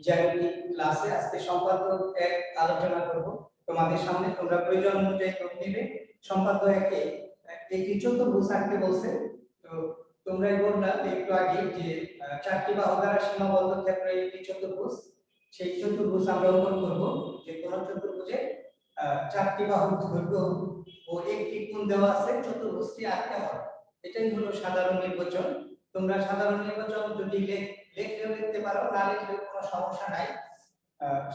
জ্যামিতি ক্লাসে আজকে সম্পাদ্য এক আলোচনা করব তোমাদের সামনে। তোমরা প্রয়োজন অনুযায়ী নোট নেবে। সম্পাদ্য একে একটি চতুর্ভুজ আঁকতে বলছে। তো তোমরাই বললা একটু আগে যে চারটি বাহু দ্বারা সীমাবদ্ধ ক্ষেত্রে একটি চতুর্ভুজ, সেই চতুর্ভুজ আমরা অঙ্কন করব। যে কোন চতুর্ভুজে চারটি বাহুর দৈর্ঘ্য ও একটি কোণ দেওয়া আছে, চতুর্ভুজটি আঁকতে হবে। এটাই হলো সাধারণ নির্বাচন। তোমরা সাধারণ নির্বাচন যদি লিখলেও লিখতে পারো, না লিখলেও কোনো সমস্যা নাই।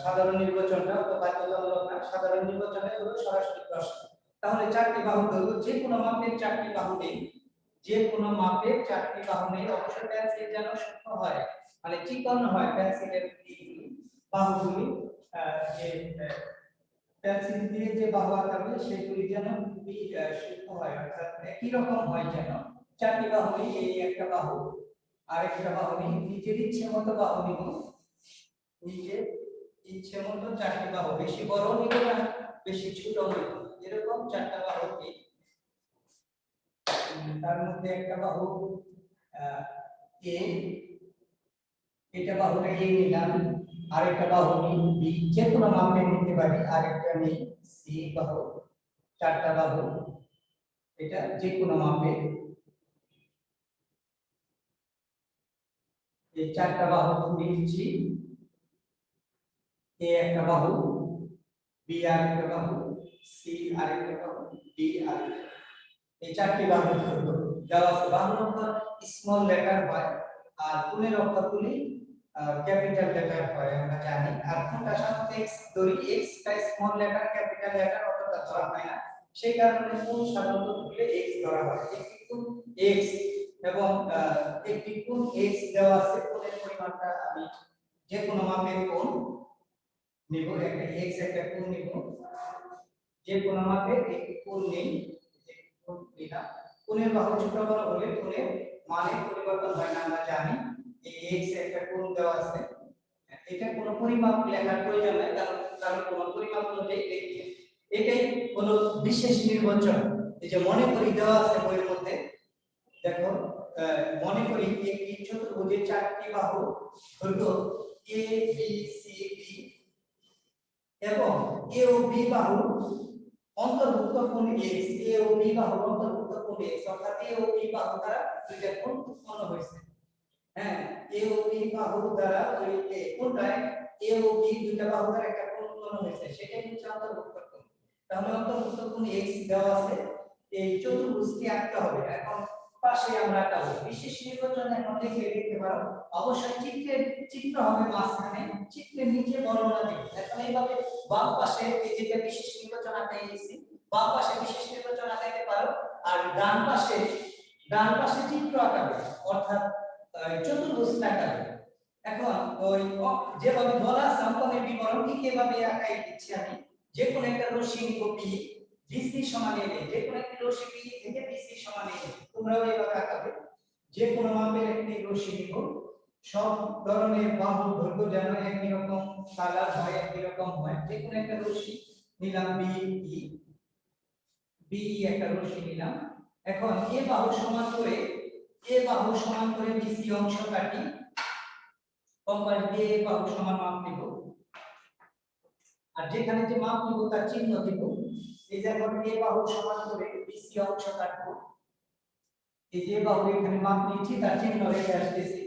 সাধারণ নির্বাচনটা তো বাধ্যতামূলক না। সাধারণ নির্বাচনে হলো সরাসরি প্রশ্ন। তাহলে চারটি বাহুর দৈর্ঘ্য, যে কোনো মাপের চারটি বাহু নেই, যে কোনো মাপের চারটি বাহু নেই, অবশ্যই পেন্সিল যেন সূক্ষ্ম হয়, মানে চিকন হয় পেন্সিলের বাহুগুলি। যে পেন্সিল দিয়ে যে বাহু আঁকাবে সেগুলি যেন খুবই সূক্ষ্ম হয়, অর্থাৎ একই রকম হয়। যেন চারটি বাহু নেই, এই একটা বাহু আর একটা বাহু নেই, নিজের ইচ্ছে মতো বাহু নিব, নিজের ইচ্ছে মতো চারটি বাহু, বেশি বড় নিব না বেশি ছোট নিব, এরকম চারটা বাহু নেই। তার মধ্যে একটা বাহু এ, এটা বাহুটা এ নিলাম, আরেকটা বাহু বি, যে কোনো মাপে নিতে পারি, আরেকটা নেই সি বাহু। চারটা বাহু, এটা যে কোনো মাপে, এই চারটা বাহু নিচ্ছি। এ একটা বাহু, বি আরেকটা বাহু, সি আরেকটা বাহু, ডি আরেকটা। এই চারটি বাহু দেওয়া আছে। বাহু নম্বর স্মল লেটার হয় আর কোণের অক্ষরগুলি ক্যাপিটাল লেটার হয়, আমরা জানি। আর কোনটা সাধারণত এক্স ধরি, এক্স টা স্মল লেটার, ক্যাপিটাল লেটার অতটা ধরা হয় না, সেই কারণে কোণ সাধারণত তুলে এক্স ধরা হয়। একটি কোণ এক্স এবং একটি কোণ এক্স দেওয়া আছে। কোণের পরিমাণটা আমি যে কোনো মাপের কোণ নিব, একটা এক্স একটা কোণ নিব, যে কোনো মাপের একটি কোণ নেই, কোণ নিলাম। কোণের বাহু ছোট বড় হলে কোণের মানের পরিবর্তন হয় না, আমরা জানি। এই এক্স একটা কোণ দেওয়া আছে, এটা কোনো পরিমাপ লেখার প্রয়োজন নাই, কারণ কোনো পরিমাপ অনুযায়ী লিখি। এটাই হলো বিশেষ নির্বাচন। এই যে মনে করি দেওয়া আছে বইয়ের মধ্যে, দেখো মনে করি একটি চতুর্ভুজের চারটি বাহু দৈর্ঘ্য এ বি সি ডি এবং এ ও বি বাহু অন্তর্ভুক্ত কোণ x, এ ও বি বাহু অন্তর্ভুক্ত কোণ x, অর্থাৎ এ ও বি বাহু দ্বারা দুইটা কোণ উৎপন্ন হয়েছে। হ্যাঁ, এ ও বি বাহু দ্বারা ওই কোণটায় এ ও বি দুইটা বাহু দ্বারা একটা কোণ উৎপন্ন হয়েছে, সেটাই হচ্ছে অন্তর্ভুক্ত কোণ। তাহলে অন্তর্ভুক্ত কোণ x দেওয়া আছে, এই চতুর্ভুজটি আঁকতে হবে। এখন পাশে আমরা আঁকাবো। বিশেষ নির্বাচন এখন লিখতে পারো, অবশ্যই চিত্র হবে মাঝখানে, চিত্রের নিচে বর্ণনা দেব। এখন এইভাবে বাম পাশে এই যে বিশেষ নির্বাচন আঁকাইছি, বাম পাশে বিশেষ নির্বাচন আঁকাইতে পারো, আর ডান পাশে চিত্র আঁকাবে, অর্থাৎ চতুর্ভুজ আঁকাবে। এখন ওই যেভাবে বলা আছে অঙ্কনের বিবরণ ঠিক এভাবে আঁকাই দিচ্ছি আমি। যে কোন একটা রশ্মি নিব পি, বিসি সমান এ, যে কোন একটা রশ্মি পি থেকে বিসি সমান এ, তোমরাও এইভাবে আঁকাবে। যে কোন মাপের একটি রশ্মি নিব, সব ধরনের বাহু দৈর্ঘ্য যেন একই রকম কালার হয়, একই রকম হয়। যে কোন একটা রশ্মি নিলাম বি একটা রশ্মি নিলাম। এখন এ বাহু সমান করে বিসি অংশ কাটি, কম্পাস দিয়ে এ বাহু সমান মাপ নিব, আর যেখানে যে মাপ নিব তার চিহ্ন দিব। এই যে এখন এ বাহু সমান করে বিসি অংশ কাটবো, এই যে বাহু এখানে মাপ নিয়েছি তার চিহ্ন রেখে আসতেছি,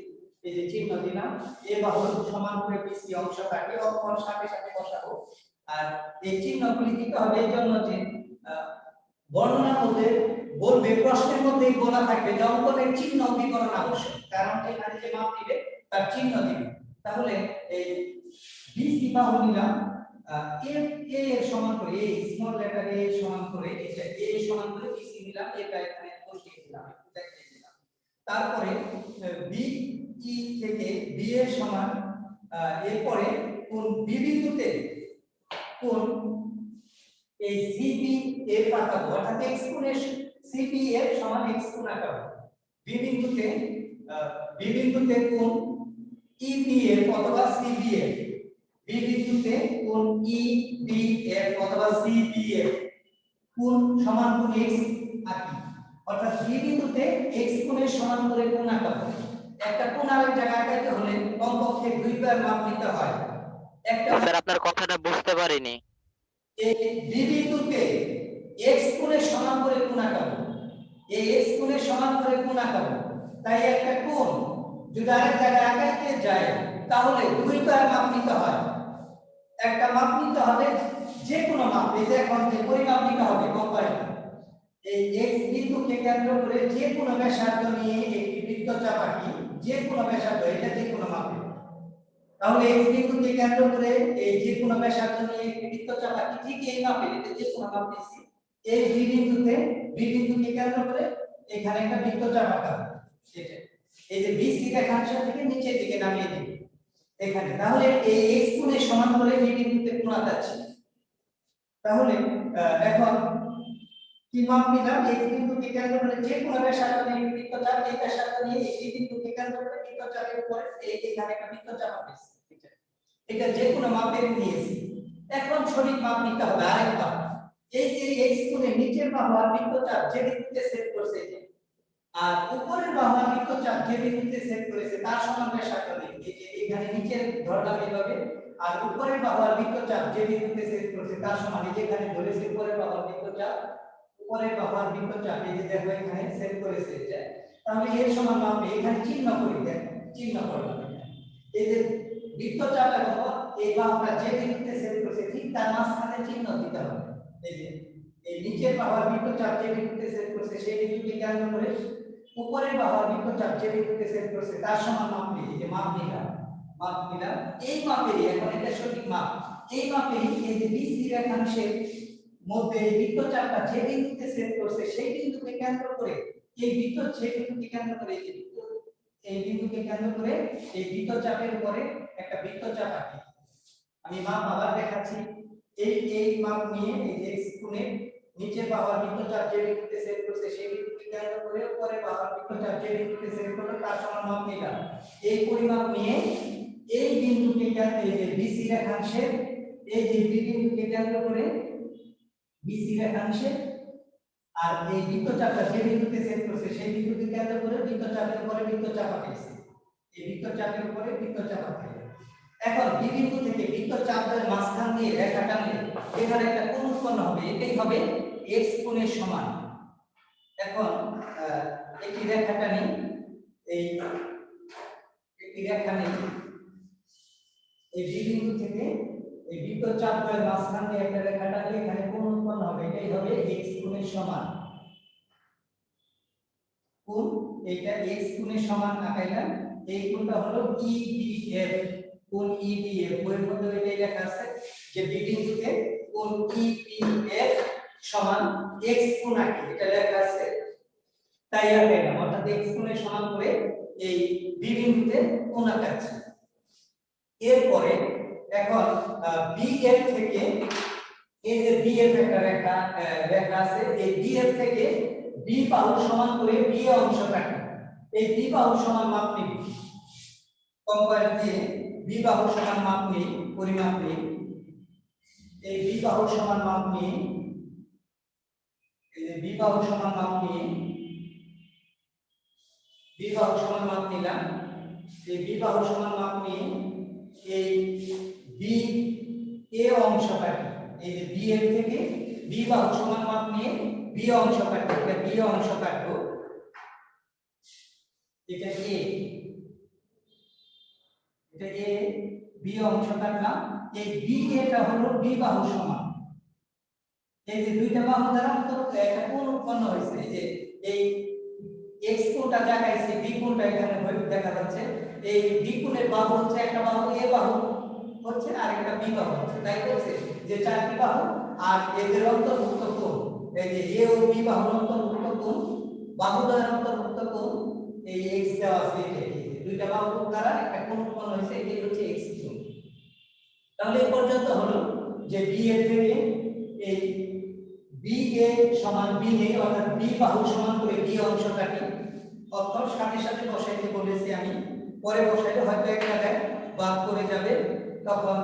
এই যে চিহ্ন দিলাম। এ বাহু সমান করে বিসি অংশ কাটি, অঙ্কন সাথে সাথে বসাবো। আর এই চিহ্নগুলি দিতে হবে এই জন্য যে বর্ণনার মধ্যে বলবে, প্রশ্নের মধ্যে বলা থাকবে যে অঙ্কনের চিহ্ন বিবরণ আবশ্যক, কারণ এখানে যে মাপ দিবে তার চিহ্ন দিবে। তাহলে এই বিসি বাহু নিলাম, এ এর সমান করে, এ স্মল লেটার এ সমান করে, এটা এ সমান করে বিসি নিলাম, এটা এখানে বসিয়ে দিলাম, দেখিয়ে দিলাম। তারপরে বি ই থেকে বি এর সমান, এরপরে কোন বি বিন্দুতে কোন এই সিপি এর পাতাবো, অর্থাৎ x কোণের সিপি এর সমান x কোণ আঁকাবো। বি বিন্দুতে কোণ ইপি এর অথবা সিবি এর, বি বিন্দুতে কোণ ইপি এর অথবা সিবি এর কোণ সমান কোণ x আঁকি, অর্থাৎ বি বিন্দুতে x কোণের সমান করে কোণ আঁকাবো। একটা কোণ আরেক জায়গায় আঁকাইতে হলে কমপক্ষে দুইবার মাপ নিতে হয়। একটা স্যার আপনার কথাটা বুঝতে পারিনি। এই বি বিন্দুকে x কোণের সমান করে কোণ আঁকাবো, এই x কোণের সমান করে কোণ আঁকাবো, তাই একটা কোণ যদি আরেক জায়গায় আঁকাইতে যায় তাহলে দুইবার মাপ নিতে হয়। একটা মাপ নিতে হবে যে কোনো মাপ, এই যে এখন যে পরিমাপ নিতে হবে কম্পাইল, এই x বিন্দুকে কেন্দ্র করে যে কোনো ব্যাসার্ধ নিয়ে একটি বৃত্তচাপ আঁকি, যে কোনো ব্যাসার্ধ, এটা যে কোনো মাপে। তাহলে x বিন্দুকে কেন্দ্র করে এই যে কোনো ব্যাসার্ধ নিয়ে একটি বৃত্তচাপ আঁকি, ঠিক এই মাপে, এটা যে কোনো মাপ নিছি। এই বি বিন্দুকে কেন্দ্র করে এখানে একটা বৃত্তচাপ আঁকা, এটা এই যে BC রেখাংশ থেকে নিচের দিকে নামিয়ে দিই এখানে। তাহলে এই x কোণের সমান করে বি বিন্দুতে কোণ আঁকাচ্ছি। তাহলে এখন কি মাপ নিলাম, x বিন্দুকে কেন্দ্র করে যে কোনো ব্যাসার্ধ নিয়ে বৃত্তচাপ, এই ব্যাসার্ধ নিয়ে এই বিন্দুকে কেন্দ্র করে বৃত্তচাপের উপরে এখানে একটা বৃত্তচাপ আঁকছি, এটা যে কোনো মাপের নিয়েছি। এখন সঠিক মাপ নিতে হবে আরেকবার, এই যে x কোণের নিচের বাহু আর বৃত্তচাপ যে বিন্দুতে সেট করছে, আর উপরের বাহু আর বৃত্তচাপ যে বিন্দুতে সেট করেছে তার সমান ব্যাসার্ধ নেই, এই যে এখানে নিচের ধরলাম এইভাবে, আর উপরের বাহু আর বৃত্তচাপ যে বিন্দুতে সেট করেছে তার সমান, এই যে এখানে ধরেছে উপরের বাহু আর বৃত্তচাপ, উপরের বাহু আর বৃত্তচাপ এই যে দেখো এখানে সেট করেছে এটা। তাহলে এর সমান মাপ এখানে চিহ্ন করি, দেখো চিহ্ন করলাম, এই যে বৃত্তচাপ এবং এই বাহুটা যে বিন্দুতে সেট করেছে ঠিক তার মাঝখানে চিহ্ন দিতে হবে। এই যে এই নিচের বাহু আর বৃত্তচাপ যে বিন্দুতে সেট করেছে সেই বিন্দুকে কেন্দ্র করে উপরের বাহু আর বৃত্তচাপ যে বিন্দুতে সেট করেছে তার সমান মাপ নিই, এই যে মাপ নিলাম, এই মাপেরই এখন এটা সঠিক মাপ। এই মাপেরই এই যে BC রেখাংশের মধ্যে এই বৃত্তচাপটা যে বিন্দুতে সেট করছে সেই বিন্দুকে কেন্দ্র করে এই বিন্দুকে কেন্দ্র করে এই বিন্দুকে কেন্দ্র করে এই বৃত্তচাপের উপরে একটা বৃত্তচাপ আঁকি। আমি মাপ আবার দেখাচ্ছি, এই মাপ নিয়ে এই যে x কোণের নিচের বাহু আর বৃত্তচাপ যে বিন্দুতে সেট করছে সেই বিন্দুকে কেন্দ্র করে উপরে বাহু আর বৃত্তচাপ যে বিন্দুতে সেট করলো তার সমান মাপ নিলাম। এই পরিমাপ নিয়ে এই বিন্দুকে কেন্দ্র, এই যে BC রেখাংশের এই যে বি বিন্দুকে কেন্দ্র করে BC রেখাংশে আর এই বৃত্তচাপটা যে বিন্দুতে সেট করছে সেই বিন্দুকে কেন্দ্র করে বৃত্তচাপের উপরে বৃত্তচাপ আঁকেছি, এই বৃত্তচাপের উপরে বৃত্তচাপ আঁকে। এখন বি বিন্দু থেকে বৃত্তচাপের মাঝখান দিয়ে রেখা টানলে এখানে একটা কোণ উৎপন্ন হবে, এটাই হবে x কোণের সমান। এখন একটি রেখা টানি, এই একটি রেখা নেই, এই বি বিন্দু থেকে এই বৃত্তচাপের মাঝখান দিয়ে একটা রেখা টানলে এখানে কোণ উৎপন্ন হবে, এটাই হবে x কোণের সমান। কোণ এটা x কোণের সমান আঁকাইলাম, এই কোণটা হলো EDF, কোণ EDF বইয়ের মধ্যে এটাই লেখা আছে যে বি বিন্দুতে কোণ EDF সমান x কোণ আঁকি, এটা লেখা আছে তাই আঁকাইলাম, অর্থাৎ x কোণের সমান করে এই বি বিন্দুতে কোণ আঁকাচ্ছি। এরপরে এখন BF থেকে এই যে BF একটা রেখা আছে, এই BF থেকে বি বাহু সমান করে বি অংশ কাটি, এই বি বাহু সমান মাপ নিই, কম্পাইল দিয়ে বি বাহু সমান মাপ নিই, পরিমাপ নিই, এই বি বাহু সমান মাপ নিই, এই যে বি বাহু সমান মাপ নিই, বি বাহু সমান মাপ নিলাম, এই বি বাহু সমান মাপ নিয়ে এই বি এ অংশ কাটি, এই যে বি এর থেকে বি বাহু সমান মাপ নিয়ে বি অংশ কাটবো, এটা বি অংশ কাটবো, এটা এ, এটা এ বি অংশ কাটলাম, এই বি এটা হলো বি বাহু সমান, এই যে দুইটা বাহু দ্বারা একটা কোণ উৎপন্ন হয়েছে, এই যে এই x কোণটা দেখাইছে, বি কোণটা এখানে দেখা যাচ্ছে, এই বি কোণের বাহু হচ্ছে একটা বাহু এ বাহু হচ্ছে আর একটা বি বাহু হচ্ছে, তাই বলছে যে চারটি বাহু আর এদের অন্তর্ভুক্ত কোণ, এই যে এ ও বি বাহুর অন্তর্ভুক্ত কোণ, বাহু দ্বারা অন্তর্ভুক্ত কোণ এই x দেওয়া আছে, এই দুইটা বাহু দ্বারা একটা কোণ উৎপন্ন হয়েছে, এটাই হচ্ছে x কোণ। তাহলে এই পর্যন্ত হলো যে বি এর থেকে এই বি এ সমান বি এ, অর্থাৎ বি বাহু সমান করে বি অংশ কাটি, অর্থাৎ সাথে সাথে বসাইতে বলেছি আমি, পরে বসাইলে হয়তো এক জায়গায় বাদ করে যাবে, তখন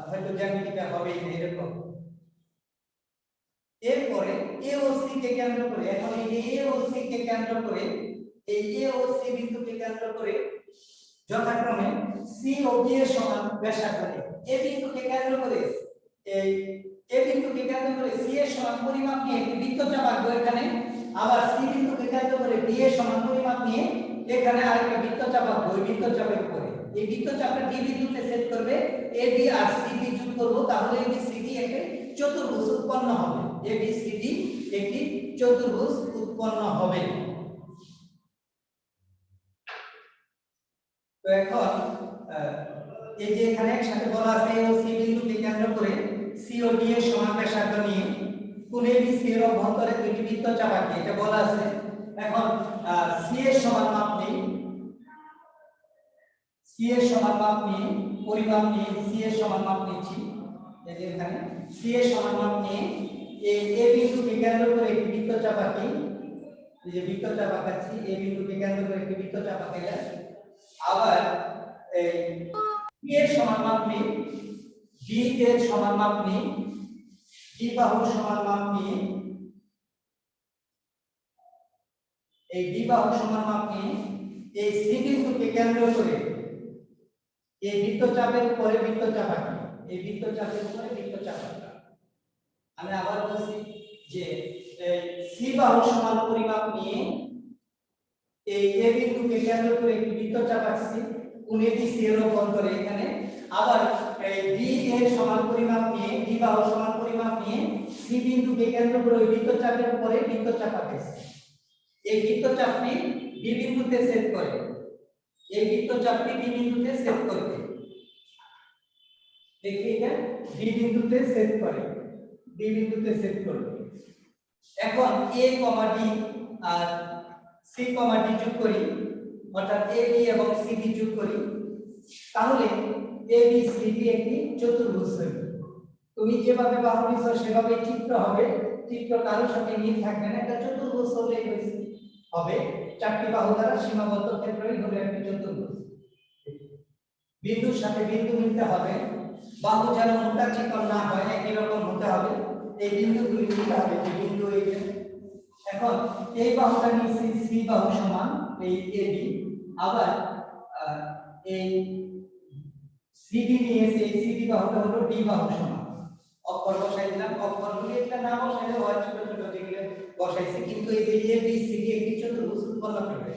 হয়তো জ্যামিতিটা হবে এরকম। এরপরে এ ও সি কে কেন্দ্র করে, এখন এই এ ও সি কে কেন্দ্র করে এই এ ও সি বিন্দুকে কেন্দ্র কেন্দ্র করে যথাক্রমে সি ও বি এর সমান ব্যাসার্ধ নিয়ে এ বিন্দুকে কেন্দ্র করে এই এ বিন্দুকে কেন্দ্র করে সি এর সমান পরিমাপ নিয়ে একটি বৃত্তচাপ আঁকবো এখানে, আবার সি বিন্দুকে কেন্দ্র করে ডি এর সমান পরিমাপ নিয়ে এখানে আরেকটা বৃত্তচাপ আঁকবো ওই বৃত্তচাপের উপরে। এই বৃত্তচাপটা ডি বিন্দুতে সেট করবে, A B R C D যোগ করব, তাহলে এই সি ডি একটি চতুর্ভুজ উৎপন্ন হবে। এ বি সি ডি একটি চতুর্ভুজ উৎপন্ন হবে। তো এখন এই যে এখানে একসাথে বলা আছে এ ও সি বিন্দুকে কেন্দ্র করে সি ও ডি এর সমান ব্যাসার্ধ নিয়ে কোণ এবিসি এর অভ্যন্তরে দুটি বৃত্তচাপ আঁকি, এটা বলা আছে। এখন সি এর সমান মাপ নেই, সি এর সমান মাপ নিয়ে পরিমাপ নিয়ে সি এর সমান মাপ নিচ্ছি। এই যে এখানে সি এর সমান মাপ নিয়ে এই এ বিন্দুকে কেন্দ্র করে একটি বৃত্তচাপ আঁকি। এই যে বৃত্তচাপ আঁকাচ্ছি, এ বিন্দুকে কেন্দ্র করে একটি বৃত্তচাপ আঁকাইলাম। আবার এই বি এর সমান মাপ নিই, বি এর সমান মাপ নিই, বি বাহুর সমান মাপ নিয়ে এই বি বাহুর সমান মাপ নিয়ে এই সি বিন্দুকে কেন্দ্র করে এই বৃত্তচাপের উপরে বৃত্তচাপ আঁকি। এই বৃত্তচাপের উপরে বৃত্তচাপ আঁকি। আমি আবার বলছি যে সি বাহুর সমান পরিমাপ নিয়ে এই এ বিন্দুকে কেন্দ্র করে একটি বৃত্তচাপ আঁকছি কোণ এবিসি এর অভ্যন্তরে এখানে। আবার এই ডি এর সমান পরিমাপ নিয়ে ডি বাহুর সমান পরিমাপ নিয়ে সি বিন্দুকে কেন্দ্র করে ওই বৃত্তচাপের উপরে বৃত্তচাপ আঁকেছি। এই বৃত্তচাপটি বি বিন্দুতে ছেদ করে, এই বৃত্তচাপটি বি বিন্দুতে ছেদ করবে। দেখি এটা বি বিন্দুতে ছেদ করে, বি বিন্দুতে ছেদ করবে। এখন এ কমা ডি আর সি কমা ডি যোগ করি, অর্থাৎ এ বি এবং সি ডি যোগ করি, তাহলে এ বি সি ডি একটি চতুর্ভুজ হবে। তুমি যেভাবে বাহু নিছো সেভাবে চিত্র হবে, চিত্র কারোর সাথে মিল থাকবে না, এটা চতুর্ভুজ হলেই হবে। চারটি বাহু দ্বারা সীমাবদ্ধ ক্ষেত্রই হলো একটি চতুর্ভুজ। বিন্দুর সাথে বিন্দু মিলতে হবে, বাহু যেন মোটা চিকন না হয়, একই রকম হতে হবে। এই বিন্দুগুলি মিলতে হবে, যে বিন্দু এই যে। এখন এই বাহুটা নিচ্ছি সি বাহু সমান এই এ বি, আবার এই সিডি নিয়েছে, এই সিডি বাহুটা হলো ডি বাহু সমান। অক্ষর বসাই দিলাম, অক্ষরগুলি এটা না বসাইলে হয় ছোট ছোট যেগুলো বসাইছি, কিন্তু এই যে এ বি সি ডি একটি চতুর্ভুজ উৎপন্ন করবে।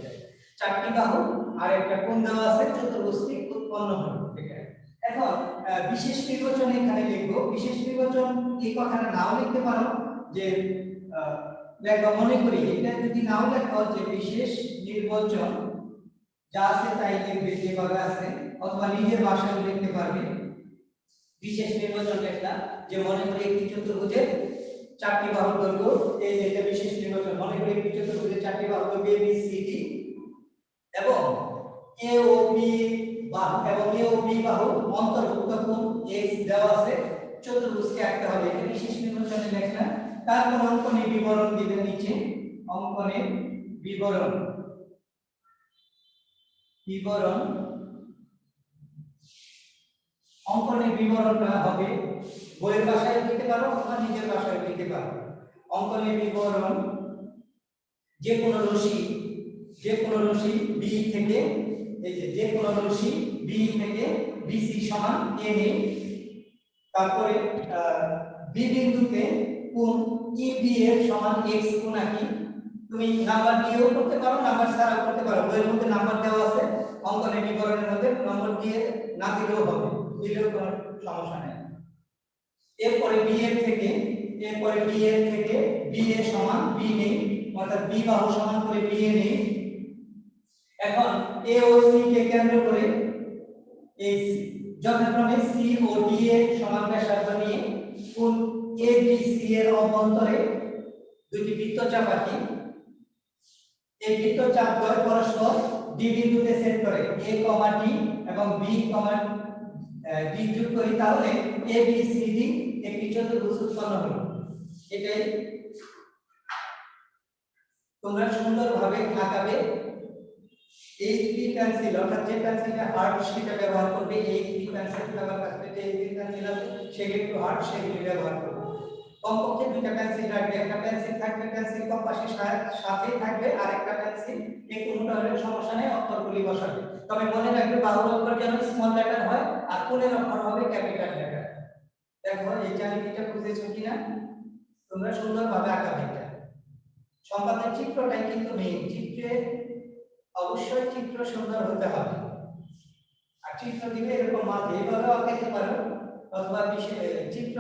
চারটি বাহু আর একটা কোণ দেওয়া আছে, চতুর্ভুজটি উৎপন্ন হবে। এখন বিশেষ নির্বাচন এখানে লিখবো। বিশেষ নির্বাচন এই কথাটা নাও লিখতে পারো, যে দেখো মনে করি এটা যদি নাও লেখো যে বিশেষ নির্বাচন যা আছে তাই লিখবে যেভাবে আছে, অথবা নিজের ভাষায় লিখতে পারবে। বিশেষ নির্বাচন একটা, যে মনে করি একটি চতুর্ভুজের চারটি বাহু দৈর্ঘ্য, এই যে এটা বিশেষ নির্বাচন। মনে করি একটি চতুর্ভুজের চারটি বাহু দৈর্ঘ্য এ বি সি ডি এবং এ ও বি বাহু এবং এ ও বি বাহু অন্তর্ভুক্ত কোণ এক্স দেওয়া আছে, চতুর্ভুজকে আঁকতে হবে। এটা বিশেষ নির্বাচনে লেখা। তারপর অঙ্কনের বিবরণ দিবেন নিচে, অঙ্কনের বিবরণ বিবরণ অঙ্কনের বিবরণটা হবে বইয়ের ভাষায় লিখতে পারো অথবা নিজের ভাষায় লিখতে পারো। অঙ্কনের বিবরণ যে কোনো রশ্মি বি থেকে, এই যে কোনো রশ্মি বি থেকে বিসি সমান এ নেই। তারপরে বি বিন্দুতে কোণ ইবি এর সমান এক্স কোণ আঁকি। তুমি নাম্বার দিয়েও করতে পারো, নাম্বার ছাড়াও করতে পারো, বইয়ের মধ্যে নাম্বার দেওয়া আছে। অঙ্কনের বিবরণের মধ্যে নম্বর দিয়ে না দিলেও হবে, দিলেও কোনো সমস্যা নেই। এরপরে বি এর থেকে বি এর সমান বি নেই, অর্থাৎ বি বাহু সমান করে বি এ নেই। এখন এ ও সি কে কেন্দ্র করে এই যথাক্রমে সি ও ডি এর সমান ব্যাসার্ধ নিয়ে কোণ এ বি সি এর অভ্যন্তরে দুটি বৃত্তচাপ আঁকি। এই বৃত্তচাপ দ্বয় পরস্পর ডি বিন্দুতে ছেদ করে, এ কমা ডি এবং বি কমা ডি যোগ করি, তাহলে এ বি সি ডি একটি চতুর্ভুজ উৎপন্ন হলো। এটাই তোমরা সুন্দরভাবে আঁকাবে। এইচবি পেন্সিল, অর্থাৎ যে পেন্সিলটা হার্ড সেটা ব্যবহার করবে। এইচবি পেন্সিল ব্যবহার করতে, যে এইচবি পেন্সিল আছে সেগুলো একটু হার্ড, সেগুলো ব্যবহার করবে। কমপক্ষে দুইটা পেন্সিল রাখবে, একটা পেন্সিল থাকবে পেন্সিল কম্পাসের সাথেই থাকবে, আর একটা পেন্সিল এই কোনটা হলে সমস্যা নেই, অক্ষরগুলি বসাবে। তবে মনে রাখবে বাহুর অক্ষর যেন স্মল লেটার হয় আর কোণের অক্ষর হবে ক্যাপিটাল লেটার। দেখো এই জ্যামিতিটা বুঝেছো কিনা? তোমরা সুন্দরভাবে আঁকাবে। এটা সম্পাদের চিত্রটাই কিন্তু মেইন। চিত্রে অবশ্যই চিত্র সুন্দর হতে হবে। আর চিত্র দিলে এরকম মাঝে এইভাবে আঁকাতে পারো, অথবা চিত্র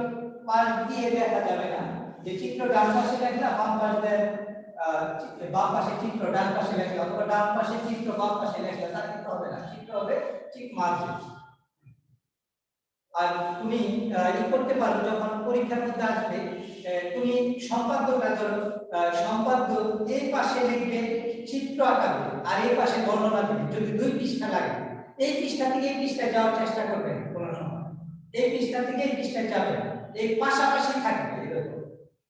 পাশ দিয়ে দেখা যাবে না যে চিত্র ডান পাশে লেখা বাম পাশে বাম পাশে চিত্র ডান পাশে লেখা, অথবা ডান পাশে চিত্র বাম পাশে লেখা, তা কিন্তু হবে না। চিত্র হবে ঠিক মাঝে। আর তুমি ই করতে পারো, যখন পরীক্ষার মধ্যে আসবে তুমি সম্পাদ্যটা ধরো, সম্পাদ্য এই পাশে লিখবে চিত্র আঁকাবে আর এই পাশে বর্ণনা দিবে। যদি 2 পৃষ্ঠা লাগে, এই পৃষ্ঠা থেকে এই পৃষ্ঠায় যাওয়ার চেষ্টা করবে কোনো সময়, এই পৃষ্ঠা থেকে এই পৃষ্ঠায় যাবে, এই পাশাপাশি থাকবে। এরকম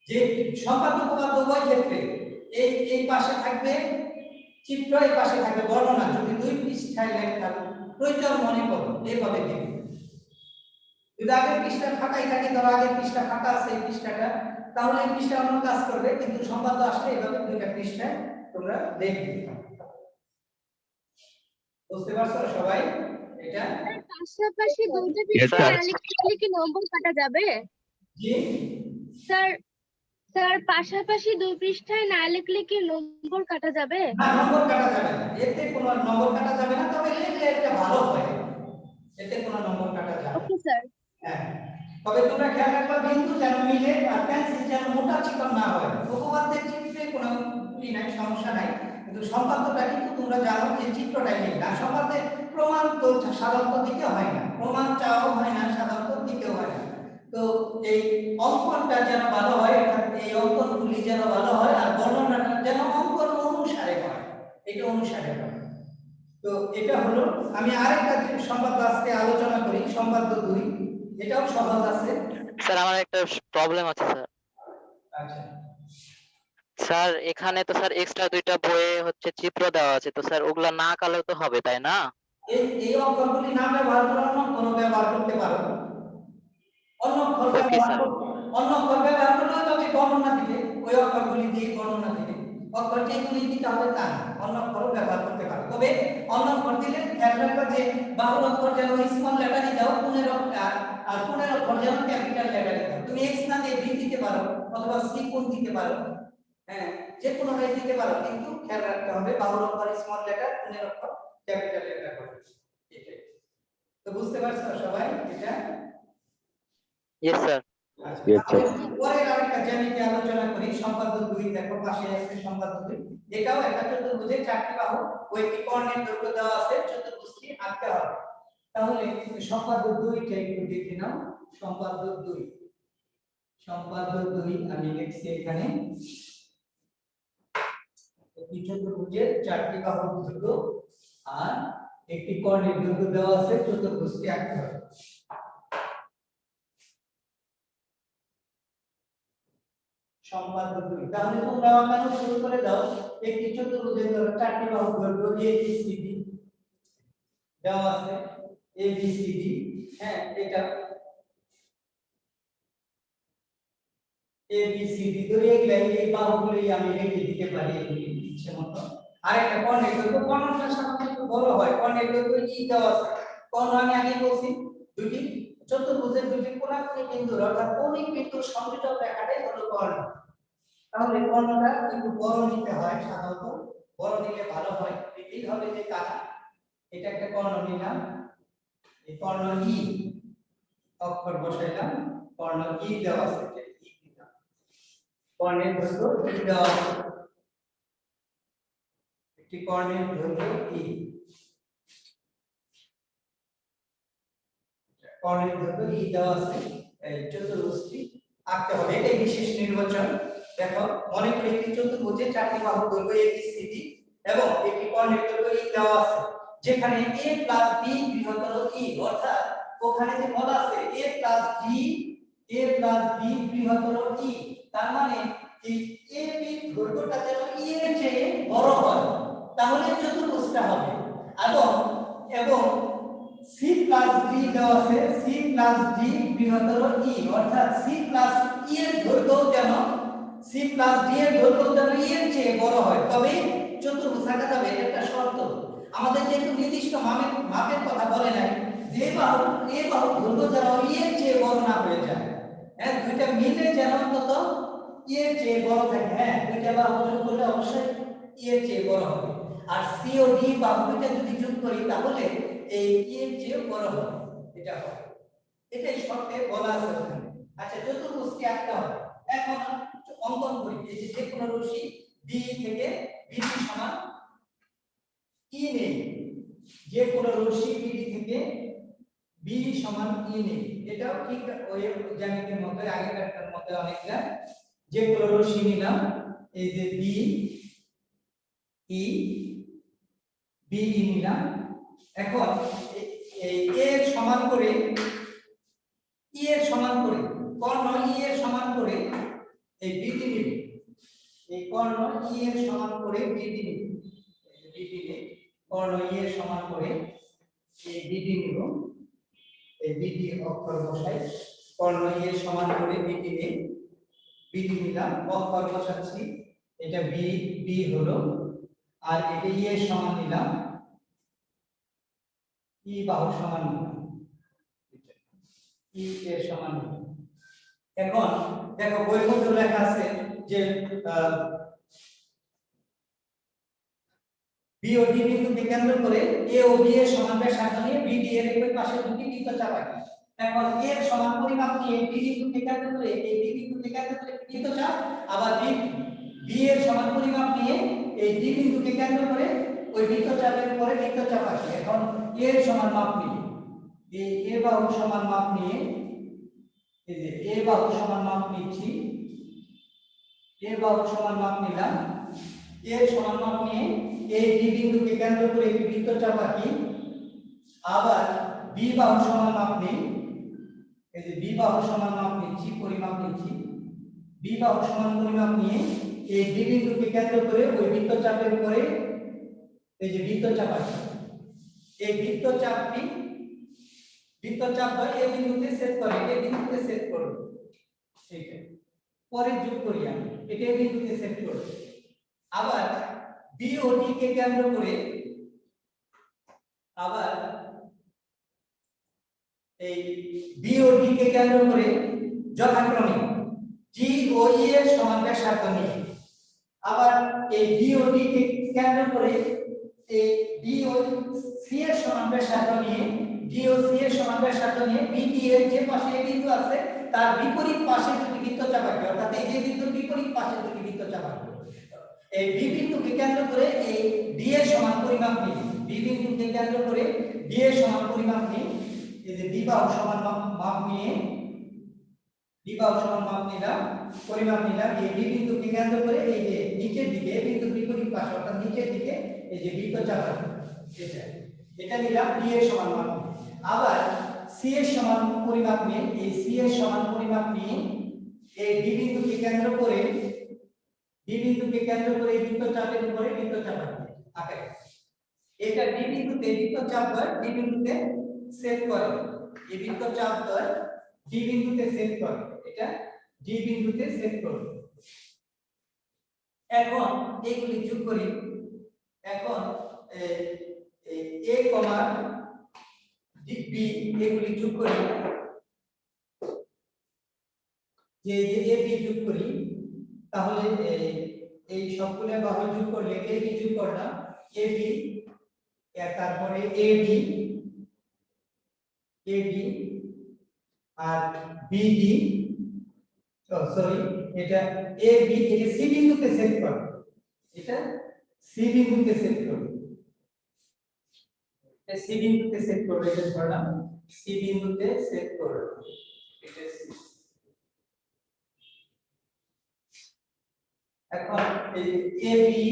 যে সম্পাদ্য উপপাদ্য উভয় ক্ষেত্রে এই পাশে থাকবে চিত্র, এই পাশে থাকবে বর্ণনা। যদি 2 পৃষ্ঠায় লেখা প্রয়োজন মনে করো এইভাবে দিবে। যদি আগের পৃষ্ঠা ফাঁকাই থাকে, ধরো আগের পৃষ্ঠা ফাঁকা আছে এই পৃষ্ঠাটা, তাহলে এই পৃষ্ঠা অন্য কাজ করবে, কিন্তু সম্পাদ্য আসলে এইভাবে দুইটা পৃষ্ঠা তোমরা দেখবে। বুঝতে পারছো সবাই? এটা পাশাপাশি দুটো পৃষ্ঠা না লিখলে কি নম্বর কাটা যাবে? জি স্যার, স্যার পাশাপাশি 2 পৃষ্ঠায় না লিখলে কি নম্বর কাটা যাবে? না, নম্বর কাটা যাবে না, এতে কোনো নম্বর কাটা যাবে না। তবে লিখলে এটা ভালো হয়, এতে কোনো নম্বর কাটা যাবে না। Okay sir. হ্যাঁ, তবে তোমরা খেয়াল রাখবা বিন্দু যেন মিলে আর পেন্সিল যেন মোটা চিকন না হয়। উপপাদ্যের চিত্রে কোনো নাই, সমস্যা নাই, কিন্তু সম্পাদ্যটা কিন্তু তোমরা জানো যে চিত্রটাই নেই। আর সম্পাদ্যে প্রমাণ তো সাধারণত দিতে হয় না, প্রমাণ চাওয়াও হয় না, সাধারণত দিতেও হয় না। তো এই অঙ্কনটা যেন ভালো হয়, অর্থাৎ এই অঙ্কনগুলি যেন ভালো হয়, আর বর্ণনাটা যেন অঙ্কন অনুসারে হয়, এটা অনুসারে হয়। তো এটা হলো, আমি আরেকটা সম্পাদ্য আজকে আলোচনা করি, সম্পাদ্য 2। এটাও সহজ আছে। স্যার আমার একটা প্রবলেম আছে স্যার। আচ্ছা, স্যার এখানে তো স্যার এক্সট্রা 2টা বইয়ে হচ্ছে চিত্র দেওয়া আছে, তো স্যার ওগুলা না আঁকালেও তো হবে তাই না? এই অক্ষরগুলি না ব্যবহার করে অন্য কোনো ব্যবহার করতে পারো। অন্য অক্ষর ওকে ব্যবহার স্যার। অন্য অক্ষর ব্যবহার করলেও তবে বর্ণনা দিবে, ওই অক্ষরগুলি দিয়ে বর্ণনা দিবে। অক্ষর যেগুলি দিতে হবে তা না, অন্য অক্ষরও ব্যবহার করতে পারো। তবে অন্য অক্ষর দিলে খেয়াল রাখবা যে বাহুর অক্ষর যেন স্মল লেটারই দাও, কোণের অক্ষর আর কোণের অক্ষর যেন ক্যাপিটাল লেটারই দাও। তুমি এক্স না দিয়ে বি দিতে পারো, অথবা সি কোণ দিতে পারো, হ্যাঁ যে কোনোটাই দিতে পারো, কিন্তু খেয়াল রাখতে হবে বাহুর অক্ষর স্মল লেটার, কোণের অক্ষর ক্যাপিটাল লেটার হবে। এটাই তো, বুঝতে পারছো সবাই এটা? Yes sir. আচ্ছা, পরের আরেকটা জ্যামিতি আলোচনা করি। সম্পাদ্য 2 দেখো পাশে আছে সম্পাদ্য 2। এটাও একটা চতুর্ভুজের 4টি বাহু ও একটি কর্ণের দৈর্ঘ্য দেওয়া আছে, চতুর্ভুজটি আঁকতে হবে। তাহলে সম্পাদ্য 2টা একটু দেখে নাও। সম্পাদ্য 2, সম্পাদ্য 2 আমি লিখছি এখানে একটি চতুর্ভুজের 4টি বাহুর দৈর্ঘ্য আর একটি কর্ণের দৈর্ঘ্য দেওয়া আছে, চতুর্ভুজটি আঁকতে হবে। সম্পাদ্য 2, তাহলে তোমরা আঁকানো শুরু করে দাও। একটি চতুর্ভুজের ধরো 4টি বাহু দৈর্ঘ্য ABCD দেওয়া আছে, ABCD, হ্যাঁ এটা ABCD তো এই বাহুগুলি আমি রেখে দিতে পারি এগুলি ইচ্ছে মতো। আরেকটা কর্ণের দৈর্ঘ্য, কর্ণটা সাধারণত একটু বড় হয়, কর্ণের দৈর্ঘ্য E দেওয়া আছে। কর্ণ আমি আগে বলছি দুটি চতুর্ভুজের দুটি কোণাকুণি বিন্দুর অর্থাৎ কৌণিক বিন্দুর সংযোজক রেখাটাই হলো কর্ণ। তাহলে কর্ণটা একটু বড় নিতে হয়, সাধারণত বড় নিলে ভালো হয়, এটাই হবে যে কানা। এটা একটা কর্ণ নিলাম, এই কর্ণ ই অক্ষর বসাইলাম, কর্ণ ই দেওয়া আছে, ই দিলাম, কর্ণের দৈর্ঘ্য ই দেওয়া আছে, একটি কর্ণের দৈর্ঘ্য ই, কর্ণের দৈর্ঘ্য ই দেওয়া আছে। এই চতুর্ভুজটি আঁকতে হবে, এটাই বিশেষ নির্বাচন। দেখো মনে করি একটি চতুর্ভুজে 4টি বাহু দৈর্ঘ্য ABCD এবং একটি কর্ণের দৈর্ঘ্য ই দেওয়া আছে, যেখানে a প্লাস b বৃহত্তর e, অর্থাৎ ওখানে যে বলা আছে a প্লাস b বৃহত্তর e, তার মানে এই AB দৈর্ঘ্যটা যেন e এর চেয়ে বড় হয়, তাহলে চতুর্ভুজটা হবে। এবং c প্লাস ডি দেওয়া আছে, সি প্লাস ডি বৃহত্তর ই, অর্থাৎ সি প্লাস ই এর দৈর্ঘ্য যেন সি প্লাস ডি এর দৈর্ঘ্য যেন ই এর চেয়ে বড় হয়, তবে চতুর্ভুজ আঁকা যাবে, এটা একটা শর্ত। আমাদের যেহেতু নির্দিষ্ট মাপের কথা বলে নাই, যে বাহু এ বাহু দৈর্ঘ্য যেন ই এর চেয়ে বড় না হয়ে যায়, হ্যাঁ দুইটা মিলে যেন অন্তত ই এর চেয়ে বড় থাকে, হ্যাঁ দুইটা বাহু যোগ করলে অবশ্যই ই এর চেয়ে বড় হবে। আর সি ও ডি বাহু দুইটা যদি যোগ করি তাহলে এই ই এর চেয়ে বড় হবে, এটা হবে, এটাই শর্তে বলা আছে ওখানে। আচ্ছা চতুর্ভুজকে আঁকতে হবে, এখন অঙ্কন করি। এই যে কোনো রশ্মি বি থেকে বিডি সমান ই নেই, যে কোনো রশ্মি বিডি থেকে বি সমান ই নেই, এটাও ঠিক ওই জ্যামিতির মতো আগেরটার মতো অনেকটা। যে কোনো রশ্মি নিলাম, এই যে বি ই বি ই নিলাম, এখন এই এ এর সমান করে ই এর সমান করে কর্ণ ই এর সমান করে এই বিডি নিব, এই কর্ণ ই এর সমান করে বিডি নিব, এই যে বিডি নে কর্ণ ই এর সমান করে এই বিডি নিব, এই বিডি অক্ষর বসাই, কর্ণ ই এর সমান করে বিডি নে বিডি নিলাম, অক্ষর বসাচ্ছি, এটা বি বি হলো, আর এটা ই এর সমান নিলাম, ই বাহু সমান নিলাম, ই এর সমান নিলাম। এখন দেখো বইয়ের মধ্যে লেখা আছে যে বি ও ডি বিন্দুকে কেন্দ্র করে এ ও বি এর সমান ব্যাসার্ধ নিয়ে বি ডি এর একই পাশে দুটি বৃত্তচাপ আঁকি। এখন এ এর সমান পরিমাপ নিয়ে বি বিন্দুকে কেন্দ্র করে এই বি বিন্দুকে কেন্দ্র করে বৃত্তচাপ, আবার বি এর সমান পরিমাপ নিয়ে এই ডি বিন্দুকে কেন্দ্র করে ওই বৃত্তচাপের উপরে বৃত্তচাপ আঁকি। এখন এ এর সমান মাপ নিয়ে এই এ বাহু সমান মাপ নিয়ে, এই যে এ বাহু সমান মাপ নিচ্ছি, এ বাহু সমান মাপ নিলাম, এর সমান মাপ নিয়ে এই ডি বিন্দুকে কেন্দ্র করে একটি বৃত্তচাপ আঁকি। আবার বি বাহু সমান মাপ নিই, এই যে বি বাহু সমান মাপ নিচ্ছি, পরিমাপ নিচ্ছি, বি বাহু সমান পরিমাপ নিয়ে এই ডি বিন্দুকে কেন্দ্র করে ওই বৃত্তচাপের উপরে এই যে বৃত্তচাপ আঁকি। এই বৃত্তচাপ হয় এই বিন্দুতে ছেদ করে, এই বিন্দুতে ছেদ করব, এইটা পরে যোগ করি আমি, এটা এই বিন্দুতে ছেদ করব। আবার বি ও ডি কে কেন্দ্র করে আবার এই বি ও ডি কে কেন্দ্র করে যথাক্রমে জি ও ই এর সমান ব্যাসার্ধ নিয়ে, আবার এই বি ও ডি কে কেন্দ্র করে এই ডি ও সি এর সমান ব্যাসার্ধ নিয়ে, ডি ও সি এর সমান ব্যাসার্ধ নিয়ে বিডি এর যে পাশে এই বিন্দু আছে তার বিপরীত পাশে দুটি বৃত্তচাপ আঁকি, অর্থাৎ এই যে বিন্দুর বিপরীত পাশে দুটি বৃত্তচাপ আঁকি। এই বি বিন্দুকে কেন্দ্র করে এই ডি এর সমান পরিমাপ নিই, বি বিন্দুকে কেন্দ্র করে ডি এর সমান পরিমাপ নিই, এই যে ডি বাহু সমান মাপ নিয়ে ডি বাহু সমান মাপ নিলাম, পরিমাপ নিলাম, এই ডি বিন্দুকে কেন্দ্র করে এই যে নিচের দিকে এই বিন্দুর বিপরীত পাশে অর্থাৎ নিচের দিকে এই যে বৃত্তচাপ এটা নিলাম ডি এর সমান মাপ। আবার সি এর সমান পরিমাপ নিয়ে এই সি এর সমান পরিমাপ নিয়ে এই ডি বিন্দুকে কেন্দ্র করে এই বৃত্তচাপের উপরে বৃত্তচাপ আঁকে। এটা ডি বিন্দুতে বৃত্তচাপ হয়, ডি বিন্দুতে ছেদ করে, এই বৃত্তচাপ হয় ডি বিন্দুতে ছেদ করে, এটা ডি বিন্দুতে ছেদ করে। এখন এইগুলি যোগ করি, এখন এ কমা বি এগুলি যোগ করি, যে এ বি যোগ করি, তাহলে এই সবগুলো বাহু যোগ করলে এ বি যোগ করলাম, এ বি তারপরে এ ডি আর বি ডি, সরি এটা এ বি, এটা সি বিন্দুতে ছেদ করে, এটা সি বিন্দুতে ছেদ করবে, এটা সি বিন্দুতে ছেদ করবে, এটা ধরলাম সি বিন্দুতে ছেদ করবে, এটা সি। এখন এই A B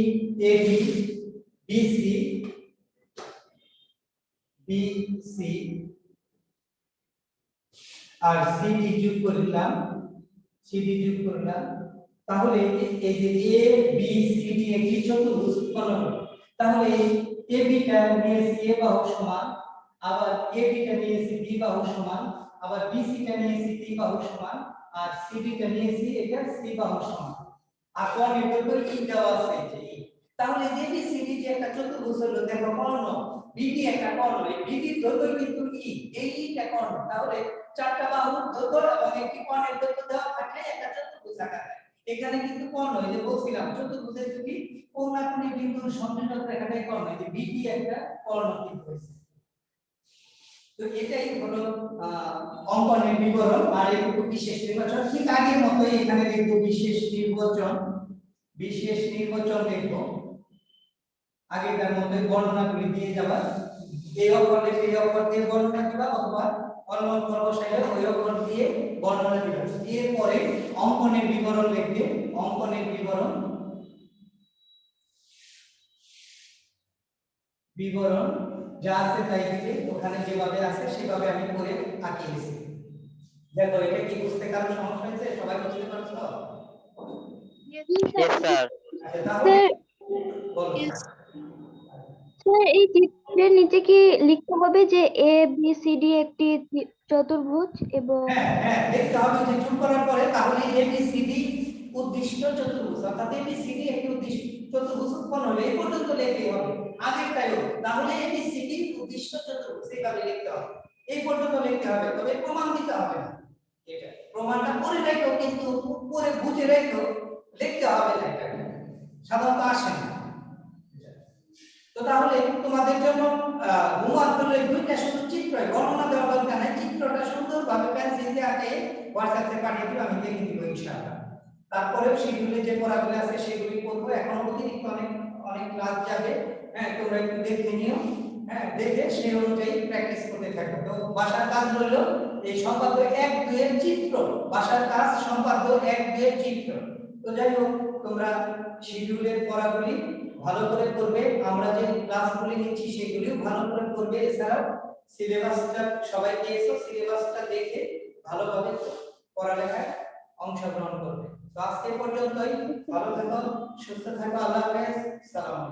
B C R C D যোগ করলাম, তাহলে এই যে এ বি সি ডি একটি চতুর্ভুজ উৎপন্ন হলো। তাহলে এ বি টা নিয়ে সি এ বাহু সমান, আবার এবিটা নিয়েছি বি বাহু সমান, আবার বিসিটা নিয়েছি বি বাহু সমান, আর সিডিটা নিয়েছি এটা সি বাহু সমান। আর কোণের দৈর্ঘ্য ই দেওয়া আছে যে ই। তাহলে এবি সিডি যে একটা চতুর্ভুজ হলো, দেখো কর্ণ বিডি একটা কর্ণ, এই বিডির দৈর্ঘ্য কিন্তু ই, এই ইটা কর্ণ। তাহলে চারটা বাহুর দৈর্ঘ্য এবং একটি কোণের দৈর্ঘ্য দেওয়া থাকলে একটা চতুর্ভুজ আকার হয়। এখানে কিন্তু কর্ণ, এই যে বলছিলাম চতুর্ভুজের যদি কোণাকুণি বিন্দুর সংযোজক রেখাটাই কর্ণ, এই যে বিডি একটা কর্ণ কিন্তু হয়েছে। তো এটাই হলো অঙ্কনের বিবরণ। আর একটু বিশেষ নির্বাচন ঠিক আগের মতোই এখানে দেখবো বিশেষ নির্বাচন দেখবো আগেকার মতোই বর্ণনাগুলি দিয়ে যাবা। এই অক্ষরে এই অক্ষর দিয়ে বর্ণনা দিবা, অথবা অন্য অক্ষর বসাইলে ওই অক্ষর দিয়ে বর্ণনা দিবা। এরপরে অঙ্কনের বিবরণ লিখবে। অঙ্কনের বিবরণ যা আছে তাই দিবে, ওখানে যেভাবে আছে সেভাবে আমি করে আঁকিয়েছি। দেখো এটা কি বুঝতে কারো সমস্যা হয়েছে? সবাই বুঝতে পারছো? Yes, sir. আচ্ছা তাহলে বলো। স্যার এই চিত্রের নিচে কি লিখতে হবে যে এ বি সি ডি একটি চতুর্ভুজ এবং হ্যাঁ হ্যাঁ দেখতে হবে যে যোগ করার পরে তাহলে এবিসিডি উদ্দিষ্ট চতুর্ভুজ, অর্থাৎ এবিসিডি একটি উদ্দিষ্ট চতুর্ভুজ উৎপন্ন হলে এই পর্যন্ত লিখতে হবে। আগেরটাইও তাহলে এবিসিডি উদ্দিষ্ট চতুর্ভুজ এইভাবে লিখতে হবে, এই পর্যন্ত লিখতে হবে। তবে প্রমাণ দিতে হবে না, এটা প্রমাণটা পরে রাখো, কিন্তু পরে বুঝে রাখো, লিখতে হবে না। এটা সাধারণত আসে না। তো তাহলে তোমাদের জন্য হোমওয়ার্ক হলো এই দুইটা শুধু চিত্র, বর্ণনা দেওয়া দরকার নাই, চিত্রটা সুন্দরভাবে পেন্সিল দিয়ে আঁকে হোয়াটসঅ্যাপে পাঠিয়ে দিও, আমি দেখে দিব ইনশাআল্লাহ। তারপরেও শিডিউলে যে পড়াগুলো আছে সেগুলি করবো। এখন অতিরিক্ত অনেক অনেক ক্লাস যাবে, হ্যাঁ তোমরা একটু দেখে নিও, হ্যাঁ দেখে সেই অনুযায়ী প্র্যাকটিস করতে থাকো। তো বাসার কাজ হলো এই সম্পাদ্য 1-2 এর চিত্র, বাসার কাজ সম্পাদ্য 1-2 এর চিত্র। তো যাই হোক তোমরা শিডিউলের পড়াগুলি ভালো করে করবে, আমরা যে ক্লাসগুলি নিচ্ছি সেগুলিও ভালো করে করবে। এছাড়াও সিলেবাসটা সবাই পেয়েছো, সিলেবাসটা দেখে ভালোভাবে পড়ালেখায় অংশগ্রহণ করবে। তো আজকে পর্যন্তই, ভালো থাকো, সুস্থ থাকো, আল্লাহ হাফেজ, সালাম।